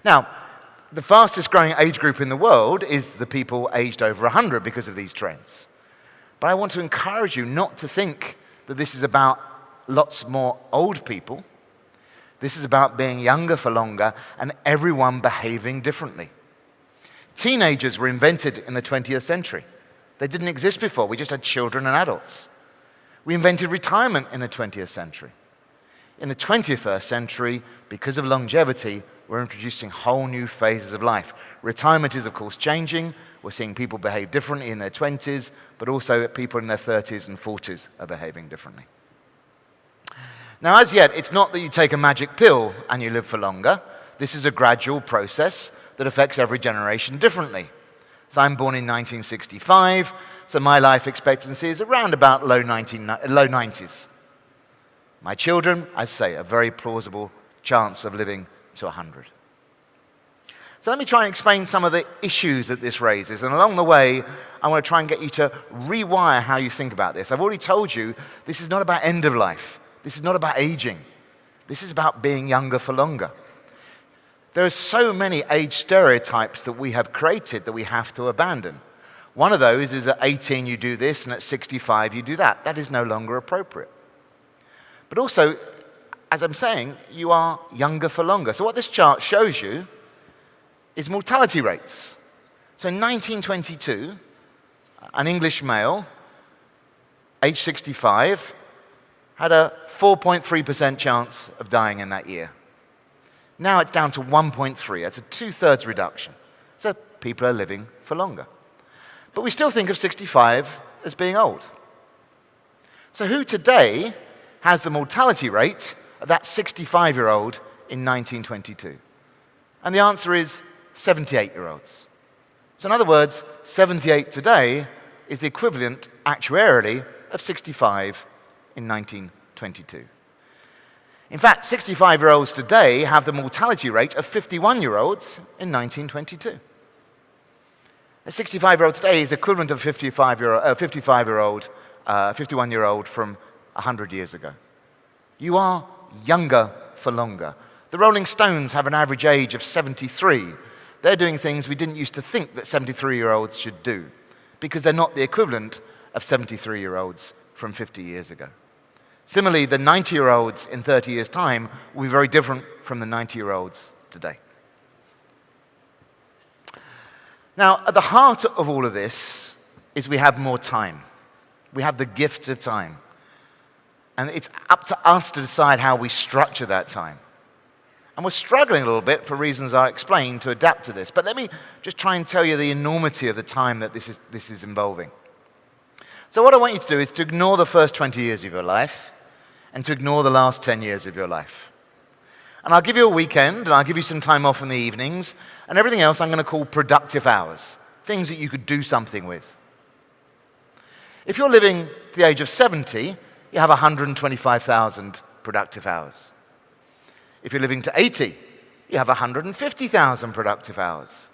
Now, the fastest growing age group in the world is the people aged over 100 because of these trends. But I want to encourage you not to think that this is about lots more old people. This is about being younger for longer and everyone behaving differently. Teenagers were invented in the 20th century. They didn't exist before. We just had children and adults. We invented retirement in the 20th century. In the 21st century, because of longevity, we're introducing whole new phases of life. Retirement is, of course, changing. We're seeing people behave differently in their 20s, but also people in their 30s and 40s are behaving differently. Now, as yet, it's not that you take a magic pill and you live for longer. This is a gradual process that affects every generation differently. So I'm born in 1965, so my life expectancy is around about low 90s. My children, I say, a very plausible chance of living to 100. So let me try and explain some of the issues that this raises. And along the way, I want to try and get you to rewire how you think about this. I've already told you this is not about end of life. This is not about aging. This is about being younger for longer. There are so many age stereotypes that we have created that we have to abandon. One of those is at 18 you do this and at 65 you do that. That is no longer appropriate. But also, as I'm saying, you are younger for longer. So what this chart shows you is mortality rates. So in 1922, an English male, age 65, had a 4.3% chance of dying in that year. Now it's down to 1.3. That's a 2/3 reduction. So people are living for longer. But we still think of 65 as being old. So who today has the mortality rate of that 65-year-old in 1922? And the answer is 78-year-olds. So in other words, 78 today is the equivalent actuarially of 65 in 1922. In fact, 65-year-olds today have the mortality rate of 51-year-olds in 1922. A 65-year-old today is equivalent of a 51-year-old from 100 years ago. You are younger for longer. The Rolling Stones have an average age of 73. They're doing things we didn't used to think that 73-year-olds should do because they're not the equivalent of 73-year-olds from 50 years ago. Similarly, the 90-year-olds in 30 years' time will be very different from the 90-year-olds today. Now, at the heart of all of this is we have more time. We have the gift of time. And it's up to us to decide how we structure that time. And we're struggling a little bit, for reasons I explained, to adapt to this. But let me just try and tell you the enormity of the time that this is involving. So what I want you to do is to ignore the first 20 years of your life and to ignore the last 10 years of your life. And I'll give you a weekend, and I'll give you some time off in the evenings, and everything else I'm going to call productive hours, things that you could do something with. If you're living to the age of 70, you have 125,000 productive hours. If you're living to 80, you have 150,000 productive hours.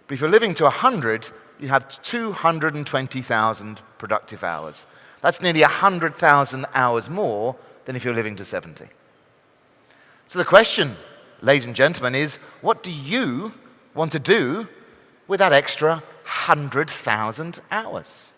But if you're living to 100, you have 220,000 productive hours. That's nearly 100,000 hours more than if you're living to 70. So the question, ladies and gentlemen, is what do you want to do with that extra 100,000 hours?